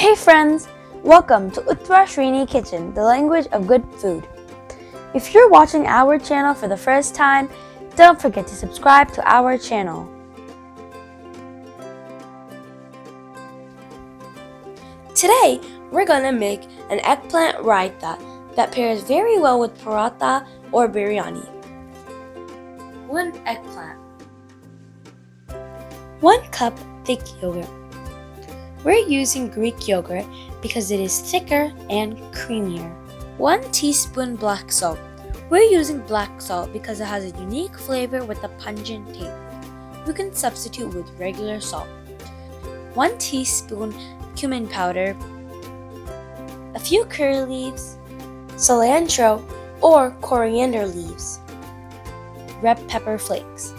Hey friends, welcome to Uttara Srini Kitchen, the language of good food. If you're watching our channel for the first time, don't forget to subscribe to our channel. Today, we're gonna make an eggplant raita that pairs very well with paratha or biryani. 1 eggplant. 1 cup thick yogurt. We're using Greek yogurt because it is thicker and creamier. 1 teaspoon black salt. We're using black salt because it has a unique flavor with a pungent taste. You can substitute with regular salt. 1 teaspoon cumin powder, a few curry leaves, cilantro or coriander leaves, red pepper flakes,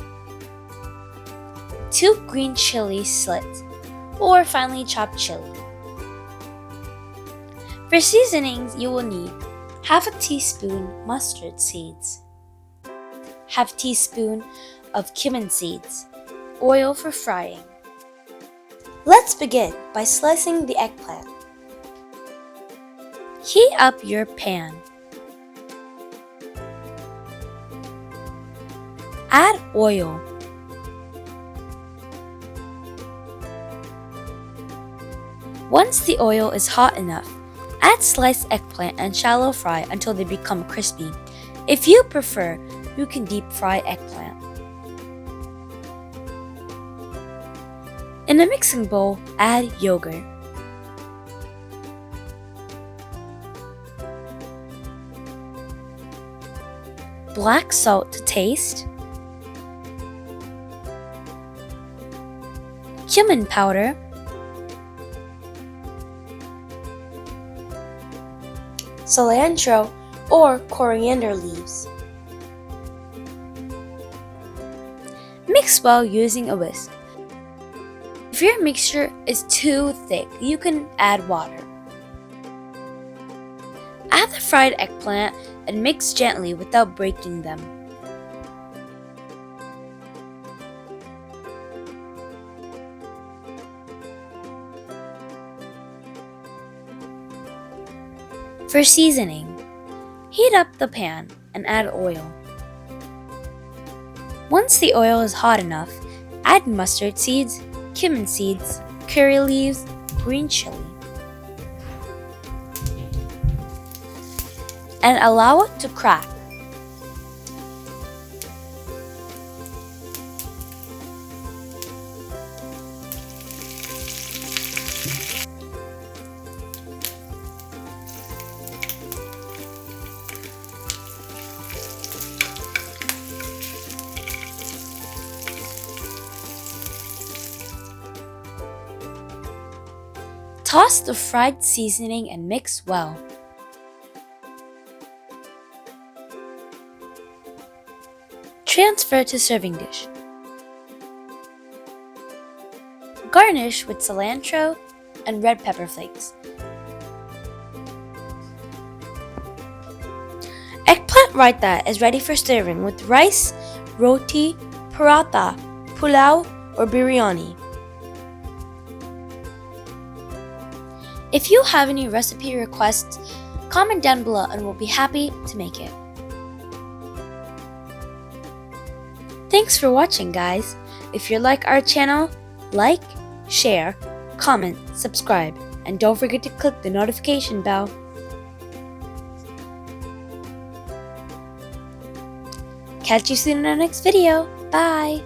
2 green chili slits, or finely chopped chili. For seasonings, you will need half a teaspoon mustard seeds, half teaspoon of cumin seeds, oil for frying. Let's begin by slicing the eggplant. Heat up your pan. Add oil. Once the oil is hot enough, add sliced eggplant and shallow fry until they become crispy. If you prefer, you can deep fry eggplant. In a mixing bowl, add yogurt. Black salt to taste. Cumin powder. Cilantro or coriander leaves. Mix well using a whisk. If your mixture is too thick, you can add water. Add the fried eggplant and mix gently without breaking them. For seasoning, heat up the pan and add oil. Once the oil is hot enough, add mustard seeds, cumin seeds, curry leaves, green chili, and allow it to crack. Toss the fried seasoning and mix well. Transfer to serving dish. Garnish with cilantro and red pepper flakes. Eggplant raita is ready for serving with rice, roti, paratha, pulao, or biryani. If you have any recipe requests, comment down below and we'll be happy to make it. Thanks for watching, guys. If you like our channel, like, share, comment, subscribe, and don't forget to click the notification bell. Catch you soon in our next video. Bye!